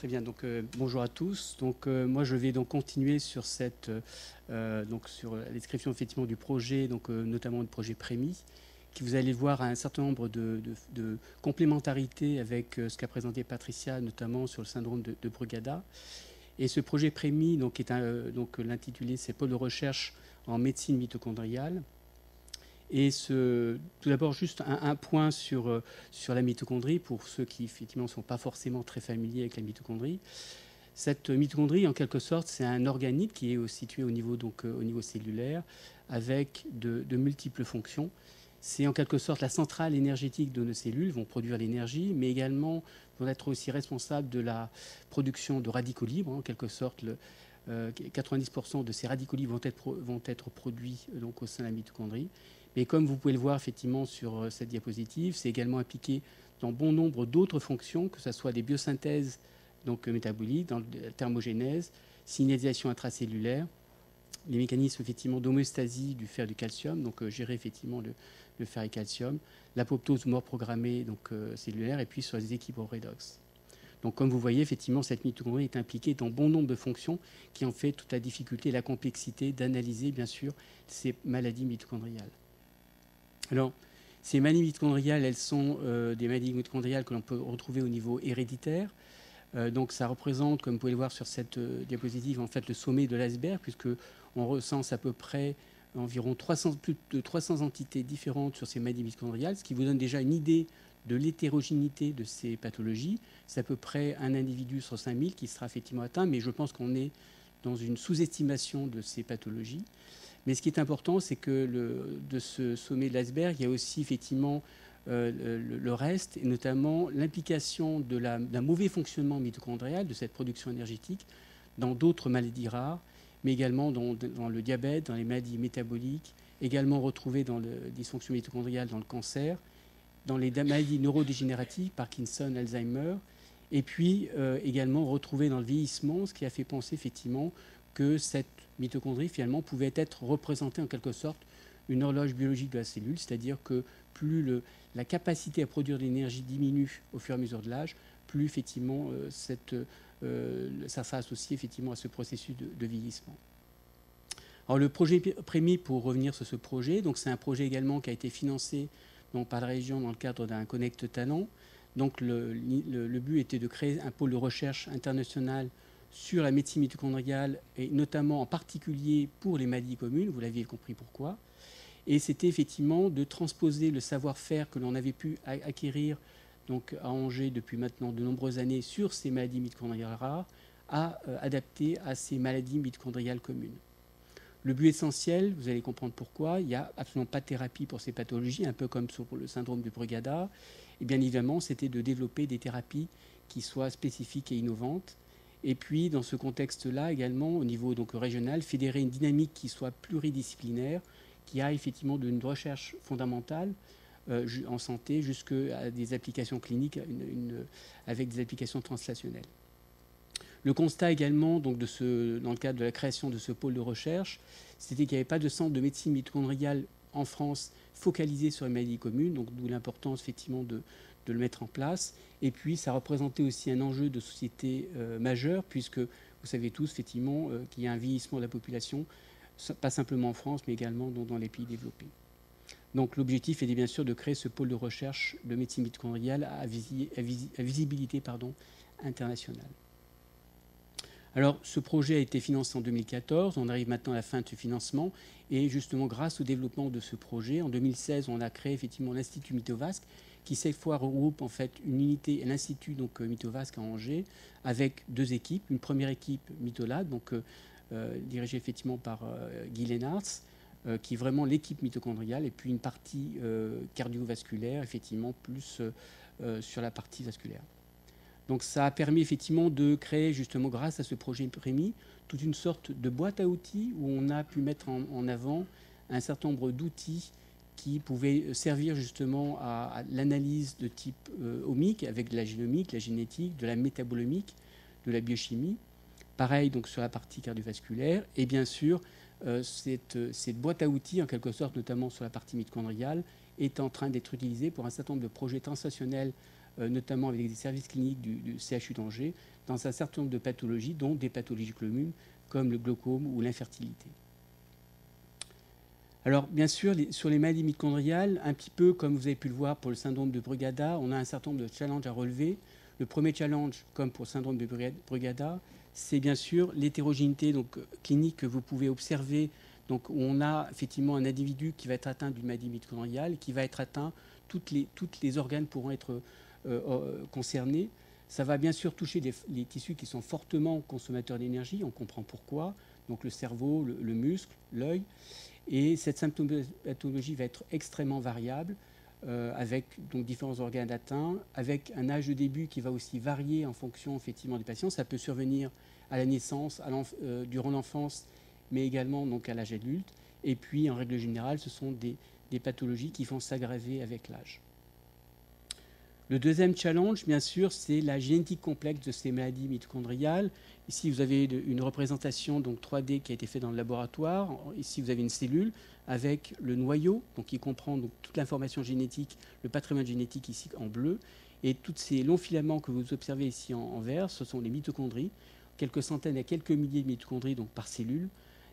Très bien, donc bonjour à tous. Donc moi je vais donc continuer sur cette sur la description effectivement du projet, donc notamment du projet Prémis, qui vous allez voir a un certain nombre de complémentarités avec ce qu'a présenté Patricia, notamment sur le syndrome de Brugada. Et ce projet Prémis, donc est donc l'intitulé c'est Pôle de recherche en médecine mitochondriale. Et tout d'abord, juste un point sur la mitochondrie, pour ceux qui, effectivement, ne sont pas forcément très familiers avec la mitochondrie. Cette mitochondrie, en quelque sorte, c'est un organite qui est situé au niveau, au niveau cellulaire, avec de multiples fonctions. C'est en quelque sorte la centrale énergétique de nos cellules, vont produire l'énergie, mais également vont être aussi responsables de la production de radicaux libres. En quelque sorte, 90% de ces radicaux libres vont être produits donc, au sein de la mitochondrie. Mais comme vous pouvez le voir effectivement sur cette diapositive, c'est également impliqué dans bon nombre d'autres fonctions, que ce soit des biosynthèses donc, métaboliques, dans la thermogénèse, signalisation intracellulaire, les mécanismes effectivement d'homéostasie du fer et du calcium, donc gérer effectivement le fer et le calcium, l'apoptose mort programmée donc, cellulaire, et puis sur les équilibres redox. Donc comme vous voyez, effectivement, cette mitochondrie est impliquée dans bon nombre de fonctions qui en fait toute la difficulté et la complexité d'analyser, bien sûr, ces maladies mitochondriales. Alors, ces maladies mitochondriales, elles sont des maladies mitochondriales que l'on peut retrouver au niveau héréditaire. Donc ça représente, comme vous pouvez le voir sur cette diapositive, en fait le sommet de l'iceberg, puisqu'on recense à peu près environ plus de 300 entités différentes sur ces maladies mitochondriales, ce qui vous donne déjà une idée de l'hétérogénéité de ces pathologies. C'est à peu près un individu sur 5000 qui sera effectivement atteint, mais je pense qu'on est dans une sous-estimation de ces pathologies. Mais ce qui est important, c'est que de ce sommet de l'iceberg, il y a aussi effectivement le reste, et notamment l'implication d'un mauvais fonctionnement mitochondrial, de cette production énergétique, dans d'autres maladies rares, mais également dans le diabète, dans les maladies métaboliques, également retrouvées dans le dysfonction mitochondriale, dans le cancer, dans les maladies neurodégénératives, Parkinson, Alzheimer, et puis également retrouvées dans le vieillissement, ce qui a fait penser effectivement que cette mitochondrie finalement pouvait être représentée en quelque sorte une horloge biologique de la cellule, c'est-à-dire que plus la capacité à produire de l'énergie diminue au fur et à mesure de l'âge, plus effectivement ça sera associé effectivement à ce processus de vieillissement. Alors le projet Prémis, pour revenir sur ce projet, donc c'est un projet également qui a été financé donc, par la région dans le cadre d'un Connect Talent. Donc le but était de créer un pôle de recherche international sur la médecine mitochondriale, et notamment en particulier pour les maladies communes, vous l'aviez compris pourquoi. Et c'était effectivement de transposer le savoir-faire que l'on avait pu acquérir donc, à Angers depuis maintenant de nombreuses années sur ces maladies mitochondriales rares, à adapter à ces maladies mitochondriales communes. Le but essentiel, vous allez comprendre pourquoi, il n'y a absolument pas de thérapie pour ces pathologies, un peu comme pour le syndrome de Brugada. Et bien évidemment, c'était de développer des thérapies qui soient spécifiques et innovantes. Et puis, dans ce contexte-là, également, au niveau donc, régional, fédérer une dynamique qui soit pluridisciplinaire, qui a effectivement d'une recherche fondamentale en santé jusqu'à des applications cliniques avec des applications translationnelles. Le constat également, donc, dans le cadre de la création de ce pôle de recherche, c'était qu'il n'y avait pas de centre de médecine mitochondriale en France focalisé sur les maladies communes, donc d'où l'importance effectivement de le mettre en place. Et puis ça représentait aussi un enjeu de société majeur, puisque vous savez tous effectivement qu'il y a un vieillissement de la population, pas simplement en France, mais également dans les pays développés. Donc l'objectif était bien sûr de créer ce pôle de recherche de médecine mitochondriale à visibilité internationale. Alors, ce projet a été financé en 2014. On arrive maintenant à la fin de ce financement. Et justement, grâce au développement de ce projet, en 2016, on a créé effectivement l'Institut Mitovasc, qui cette fois regroupe en fait une unité, l'Institut Mitovasc à Angers, avec deux équipes. Une première équipe Mitolab, donc dirigée effectivement par Guy Lennartz, qui est vraiment l'équipe mitochondriale, et puis une partie cardiovasculaire, effectivement, plus sur la partie vasculaire. Donc ça a permis effectivement de créer, justement grâce à ce projet Prémis, toute une sorte de boîte à outils où on a pu mettre en avant un certain nombre d'outils qui pouvaient servir justement à l'analyse de type omique, avec de la génomique, de la génétique, de la métabolomique, de la biochimie. Pareil donc sur la partie cardiovasculaire. Et bien sûr, cette boîte à outils, en quelque sorte, notamment sur la partie mitochondriale, est en train d'être utilisée pour un certain nombre de projets translationnels notamment avec des services cliniques du CHU d'Angers, dans un certain nombre de pathologies, dont des pathologies communes, comme le glaucome ou l'infertilité. Alors, bien sûr, sur les maladies mitochondriales, un petit peu comme vous avez pu le voir pour le syndrome de Brugada, on a un certain nombre de challenges à relever. Le premier challenge, comme pour le syndrome de Brugada, c'est bien sûr l'hétérogénéité clinique que vous pouvez observer. Donc, où on a effectivement un individu qui va être atteint d'une maladie mitochondriale, qui va être atteint, toutes les organes pourront être concernés. Ça va bien sûr toucher les tissus qui sont fortement consommateurs d'énergie, on comprend pourquoi, donc le cerveau, le muscle, l'œil. Et cette symptomatologie va être extrêmement variable, avec donc différents organes atteints, avec un âge de début qui va aussi varier en fonction effectivement des patients. Ça peut survenir à la naissance, durant l'enfance, mais également donc à l'âge adulte. Et puis, en règle générale, ce sont des pathologies qui vont s'aggraver avec l'âge. Le deuxième challenge, bien sûr, c'est la génétique complexe de ces maladies mitochondriales. Ici, vous avez une représentation donc 3D qui a été faite dans le laboratoire. Ici, vous avez une cellule avec le noyau, donc qui comprend donc toute l'information génétique, le patrimoine génétique ici en bleu. Et tous ces longs filaments que vous observez ici en vert, ce sont les mitochondries, quelques centaines à quelques milliers de mitochondries donc par cellule.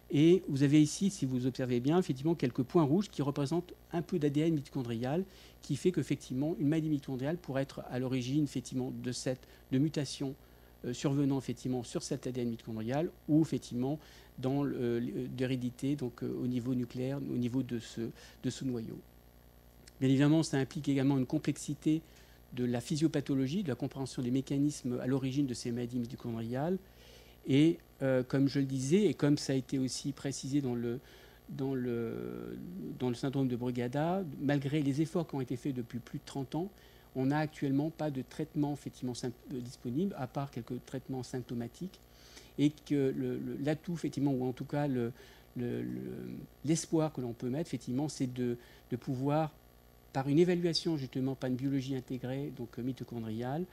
Et vous avez ici, si vous observez bien, effectivement, quelques points rouges qui représentent un peu d'ADN mitochondrial, qui fait qu'effectivement, une maladie mitochondriale pourrait être à l'origine effectivement de mutations survenant effectivement sur cet ADN mitochondrial ou effectivement dans d'hérédité, donc au niveau nucléaire, au niveau de ce noyau. Bien évidemment, ça implique également une complexité de la physiopathologie, de la compréhension des mécanismes à l'origine de ces maladies mitochondriales. Et comme je le disais, et comme ça a été aussi précisé dans le syndrome de Brugada, malgré les efforts qui ont été faits depuis plus de 30 ans, on n'a actuellement pas de traitement effectivement disponible, à part quelques traitements symptomatiques, et que l'atout, effectivement, ou en tout cas l'espoir que l'on peut mettre, effectivement, c'est de pouvoir, par une évaluation justement, par une biologie intégrée, donc mitochondriale,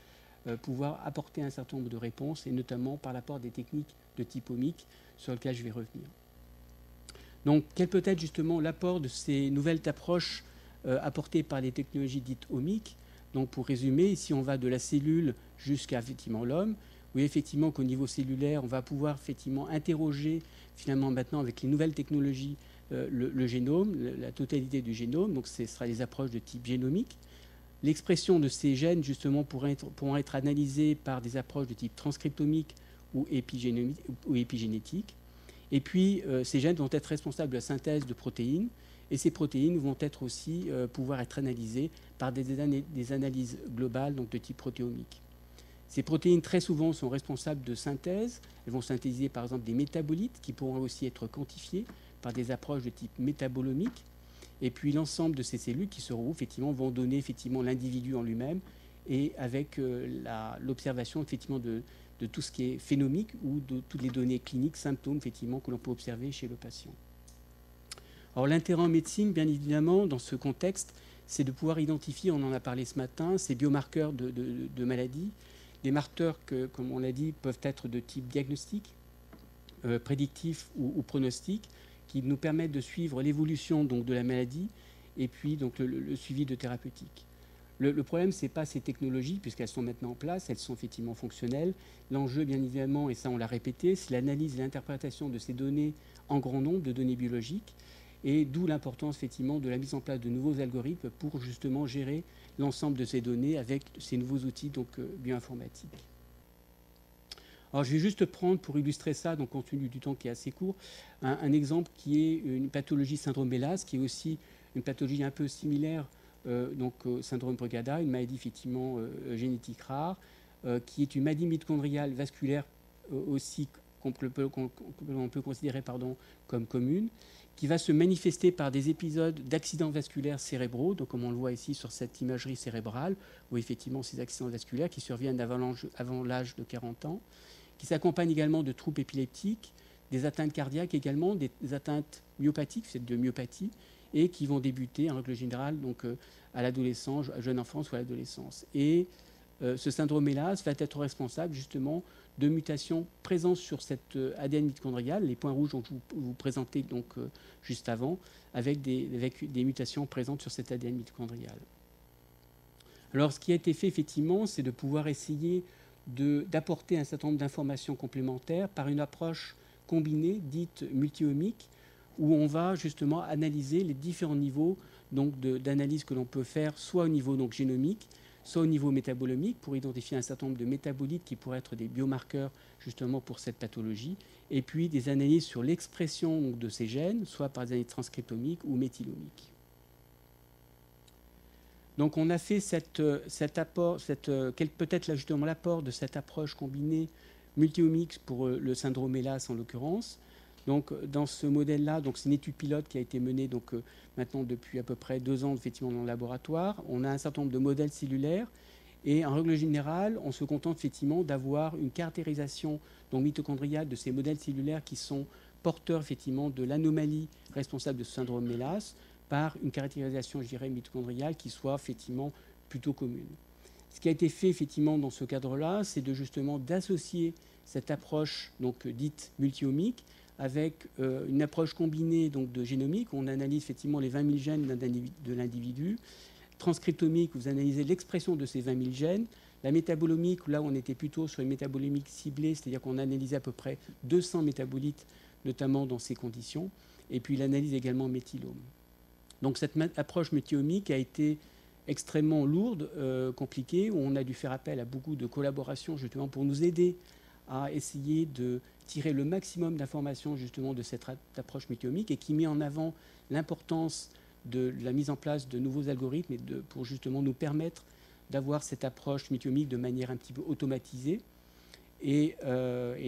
pouvoir apporter un certain nombre de réponses, et notamment par l'apport des techniques de type omique, sur lesquelles je vais revenir. Donc, quel peut être justement l'apport de ces nouvelles approches apportées par les technologies dites omiques? Donc, pour résumer, ici, on va de la cellule jusqu'à effectivement l'homme. Vous voyez effectivement qu'au niveau cellulaire, on va pouvoir effectivement interroger finalement maintenant avec les nouvelles technologies le génome, la totalité du génome. Donc, ce sera les approches de type génomique. L'expression de ces gènes, justement, pourront être analysées par des approches de type transcriptomique ou épigénétique. Et puis, ces gènes vont être responsables de la synthèse de protéines. Et ces protéines vont être aussi pouvoir être analysées par des analyses globales, donc de type protéomique. Ces protéines, très souvent, sont responsables de synthèse. Elles vont synthétiser, par exemple, des métabolites qui pourront aussi être quantifiés par des approches de type métabolomique. Et puis l'ensemble de ces cellules qui se regroupent effectivement vont donner effectivement l'individu en lui-même, et avec l'observation effectivement de tout ce qui est phénomique ou de toutes les données cliniques, symptômes effectivement que l'on peut observer chez le patient. Alors l'intérêt en médecine, bien évidemment, dans ce contexte, c'est de pouvoir identifier, on en a parlé ce matin, ces biomarqueurs de maladies. Des marqueurs que, comme on l'a dit, peuvent être de type diagnostic, prédictif ou pronostic, qui nous permettent de suivre l'évolution donc de la maladie et puis donc le suivi de thérapeutique. Le problème, ce n'est pas ces technologies, puisqu'elles sont maintenant en place, elles sont effectivement fonctionnelles. L'enjeu, bien évidemment, et ça on l'a répété, c'est l'analyse et l'interprétation de ces données en grand nombre, de données biologiques, et d'où l'importance effectivement de la mise en place de nouveaux algorithmes pour justement gérer l'ensemble de ces données avec ces nouveaux outils donc bioinformatiques. Alors, je vais juste prendre, pour illustrer ça, donc compte tenu du temps qui est assez court, un exemple qui est une pathologie syndrome Mélas, qui est aussi une pathologie un peu similaire donc au syndrome Brugada, une maladie effectivement génétique rare, qui est une maladie mitochondriale vasculaire aussi qu'on peut considérer comme commune, qui va se manifester par des épisodes d'accidents vasculaires cérébraux, donc comme on le voit ici sur cette imagerie cérébrale, où effectivement ces accidents vasculaires qui surviennent avant l'âge de 40 ans, qui s'accompagnent également de troubles épileptiques, des atteintes cardiaques également, des atteintes myopathiques, c'est de myopathie, et qui vont débuter en règle générale donc, à l'adolescence, à jeune enfance ou à l'adolescence. Et ce syndrome Mélas va être responsable justement de mutations présentes sur cet ADN mitochondrial, les points rouges dont je vous présentais donc, juste avant, avec des mutations présentes sur cet ADN mitochondrial. Alors, ce qui a été fait, effectivement, c'est de pouvoir essayer d'apporter un certain nombre d'informations complémentaires par une approche combinée, dite multi-omique, où on va justement analyser les différents niveaux d'analyse que l'on peut faire, soit au niveau donc, génomique, soit au niveau métabolomique, pour identifier un certain nombre de métabolites qui pourraient être des biomarqueurs justement pour cette pathologie, et puis des analyses sur l'expression de ces gènes, soit par des analyses transcriptomiques ou méthylomiques. Donc on a fait cet apport, peut-être là justement l'apport de cette approche combinée multi-omics pour le syndrome MELAS en l'occurrence. Donc dans ce modèle-là, c'est une étude pilote qui a été menée maintenant depuis à peu près 2 ans effectivement dans le laboratoire. On a un certain nombre de modèles cellulaires et en règle générale, on se contente effectivement d'avoir une caractérisation mitochondriale de ces modèles cellulaires qui sont porteurs effectivement de l'anomalie responsable de ce syndrome MELAS par une caractérisation, je dirais, mitochondriale qui soit effectivement plutôt commune. Ce qui a été fait effectivement dans ce cadre-là, c'est justement d'associer cette approche dite multi-omique avec une approche combinée de génomique. On analyse effectivement les 20 000 gènes de l'individu. Transcriptomique, vous analysez l'expression de ces 20 000 gènes. La métabolomique, là, on était plutôt sur une métabolomique ciblée, c'est-à-dire qu'on analysait à peu près 200 métabolites, notamment dans ces conditions. Et puis l'analyse également méthylome. Donc cette approche multi-omique a été extrêmement lourde, compliquée, où on a dû faire appel à beaucoup de collaborations justement pour nous aider à essayer de tirer le maximum d'informations justement de cette approche multi-omique et qui met en avant l'importance de la mise en place de nouveaux algorithmes pour justement nous permettre d'avoir cette approche multi-omique de manière un petit peu automatisée. Et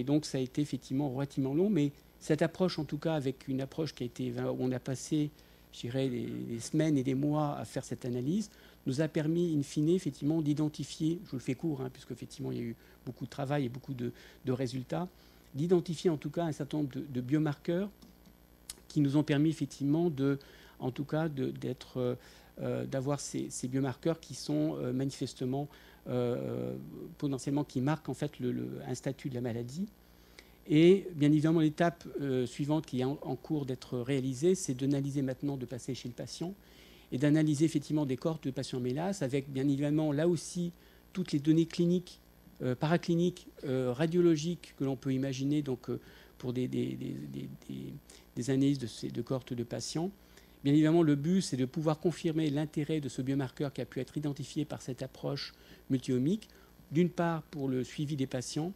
donc ça a été effectivement relativement long, mais cette approche en tout cas avec une approche où on a passé je dirais, des semaines et des mois à faire cette analyse, nous a permis, in fine, effectivement, d'identifier, je vous le fais court, puisque effectivement, il y a eu beaucoup de travail et beaucoup de résultats, d'identifier en tout cas un certain nombre de biomarqueurs qui nous ont permis, effectivement, d'avoir ces biomarqueurs qui sont manifestement, potentiellement, qui marquent en fait un statut de la maladie. Et bien évidemment, l'étape suivante qui est en cours d'être réalisée, c'est d'analyser maintenant, de passer chez le patient et d'analyser effectivement des cohortes de patients MELAS avec bien évidemment là aussi toutes les données cliniques, paracliniques, radiologiques que l'on peut imaginer pour des analyses de cohortes de patients. Bien évidemment, le but, c'est de pouvoir confirmer l'intérêt de ce biomarqueur qui a pu être identifié par cette approche multi-omique, d'une part pour le suivi des patients,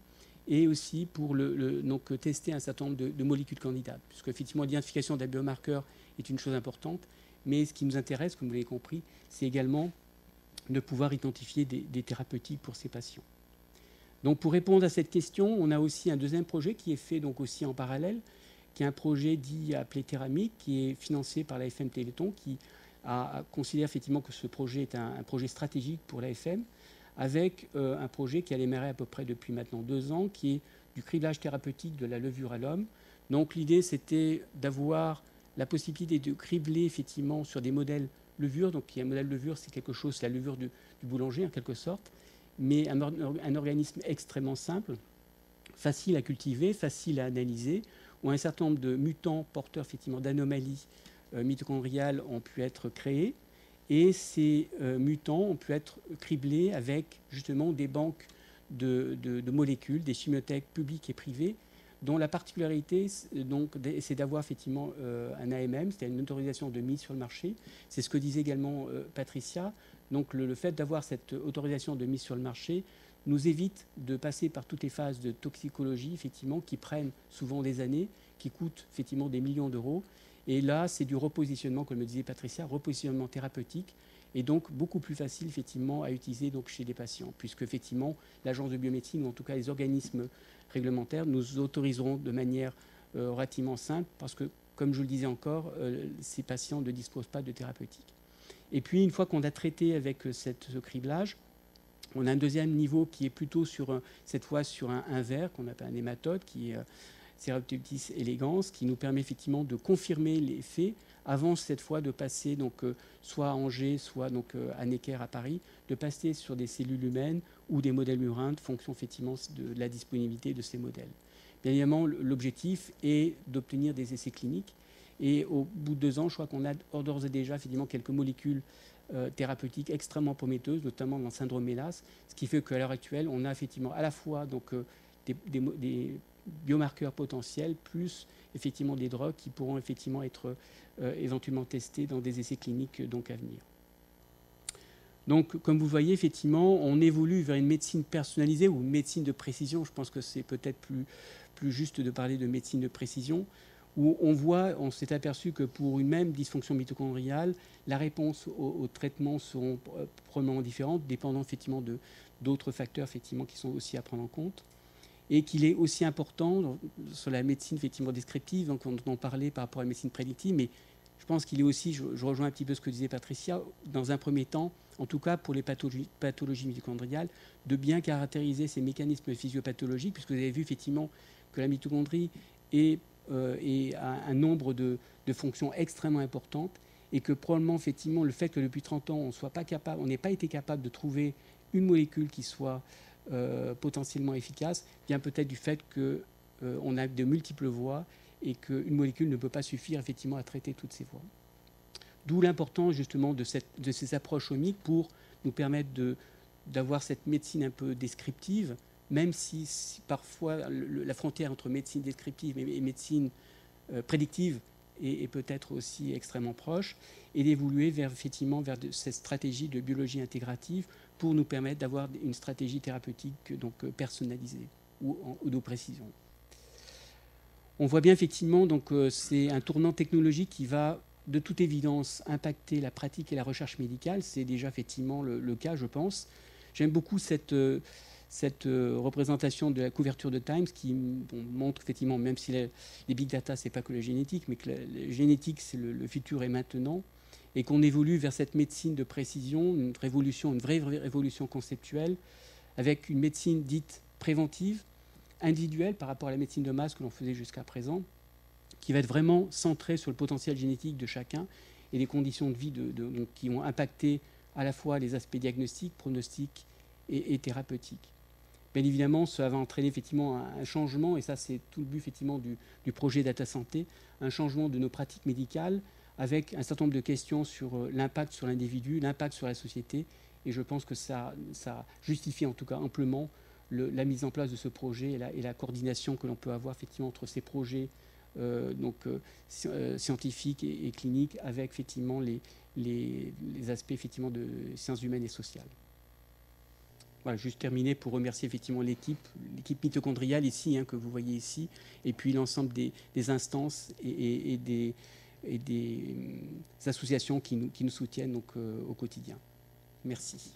et aussi pour tester un certain nombre de molécules candidates. Puisque effectivement, l'identification d'un biomarqueur est une chose importante, mais ce qui nous intéresse, comme vous l'avez compris, c'est également de pouvoir identifier des thérapeutiques pour ces patients. Donc pour répondre à cette question, on a aussi un deuxième projet qui est fait aussi en parallèle, qui est un projet dit appelé Theramic, qui est financé par l'AFM Téléthon, qui considère effectivement que ce projet est un projet stratégique pour l'AFM, avec un projet qui a démarré à peu près depuis maintenant 2 ans, qui est du criblage thérapeutique de la levure à l'homme. Donc l'idée, c'était d'avoir la possibilité de cribler effectivement sur des modèles levure. Donc un modèle levure, c'est quelque chose, c'est la levure du boulanger en quelque sorte, mais un organisme extrêmement simple, facile à cultiver, facile à analyser, où un certain nombre de mutants porteurs effectivement d'anomalies mitochondriales ont pu être créés. Et ces mutants ont pu être criblés avec justement des banques de molécules, des chimiothèques publiques et privées, dont la particularité c'est d'avoir effectivement un AMM, c'est-à-dire une autorisation de mise sur le marché. C'est ce que disait également Patricia. Donc le fait d'avoir cette autorisation de mise sur le marché nous évite de passer par toutes les phases de toxicologie, effectivement, qui prennent souvent des années, qui coûtent effectivement des millions d'euros. Et là, c'est du repositionnement, comme le disait Patricia, repositionnement thérapeutique, et donc beaucoup plus facile effectivement à utiliser chez les patients, puisque effectivement l'agence de biomédecine, ou en tout cas les organismes réglementaires, nous autoriseront de manière relativement simple, parce que, comme je le disais encore, ces patients ne disposent pas de thérapeutique. Et puis, une fois qu'on a traité avec ce criblage, on a un deuxième niveau qui est plutôt cette fois sur un ver qu'on appelle un hématode, qui est Ceratopsis elegans, qui nous permet effectivement de confirmer les faits avant cette fois de passer soit à Angers, soit à Necker à Paris, de passer sur des cellules humaines ou des modèles murins de fonction effectivement de la disponibilité de ces modèles. Bien évidemment, l'objectif est d'obtenir des essais cliniques et au bout de 2 ans, je crois qu'on a d'ores et déjà effectivement quelques molécules thérapeutiques extrêmement prometteuses, notamment dans le syndrome MELAS, ce qui fait qu'à l'heure actuelle, on a effectivement à la fois donc, des biomarqueurs potentiels, plus effectivement des drogues qui pourront effectivement être éventuellement testées dans des essais cliniques donc, à venir. Donc, comme vous voyez, effectivement, on évolue vers une médecine personnalisée ou une médecine de précision. Je pense que c'est peut-être plus juste de parler de médecine de précision, où on s'est aperçu que pour une même dysfonction mitochondriale, la réponse au traitement seront probablement différentes, dépendant effectivement d'autres facteurs effectivement, qui sont aussi à prendre en compte. Et qu'il est aussi important sur la médecine effectivement descriptive, donc on parlait par rapport à la médecine prédictive, mais je pense qu'il est aussi, je rejoins un petit peu ce que disait Patricia, dans un premier temps, en tout cas pour les pathologies mitochondriales, de bien caractériser ces mécanismes physiopathologiques, puisque vous avez vu effectivement que la mitochondrie a un nombre de fonctions extrêmement importantes, et que probablement effectivement le fait que depuis 30 ans on n'ait pas été capable de trouver une molécule qui soit potentiellement efficace, vient peut-être du fait qu'on a de multiples voies et qu'une molécule ne peut pas suffire effectivement à traiter toutes ces voies. D'où l'importance justement de ces approches omiques pour nous permettre d'avoir cette médecine un peu descriptive, même si parfois la frontière entre médecine descriptive et médecine prédictive est peut-être aussi extrêmement proche, et d'évoluer effectivement vers cette stratégie de biologie intégrative pour nous permettre d'avoir une stratégie thérapeutique donc personnalisée ou de précision. On voit bien effectivement donc c'est un tournant technologique qui va de toute évidence impacter la pratique et la recherche médicale. C'est déjà effectivement le cas, je pense. J'aime beaucoup cette représentation de la couverture de Times qui montre effectivement, même si les big data, c'est pas que la génétique, mais que la génétique, c'est le futur et maintenant, et qu'on évolue vers cette médecine de précision, une vraie révolution conceptuelle, avec une médecine dite préventive, individuelle par rapport à la médecine de masse que l'on faisait jusqu'à présent, qui va être vraiment centrée sur le potentiel génétique de chacun et les conditions de vie donc, qui ont impacté à la fois les aspects diagnostiques, pronostiques et thérapeutiques. Bien évidemment, ça va entraîner effectivement un changement, et ça c'est tout le but effectivement du projet Data Santé, un changement de nos pratiques médicales avec un certain nombre de questions sur l'impact sur l'individu, l'impact sur la société, et je pense que ça justifie en tout cas amplement la mise en place de ce projet et la coordination que l'on peut avoir effectivement entre ces projets scientifiques et cliniques avec effectivement les aspects effectivement de sciences humaines et sociales. Voilà, juste terminer pour remercier effectivement l'équipe mitochondriale ici, que vous voyez ici, et puis l'ensemble des instances et des associations qui nous soutiennent donc, au quotidien. Merci.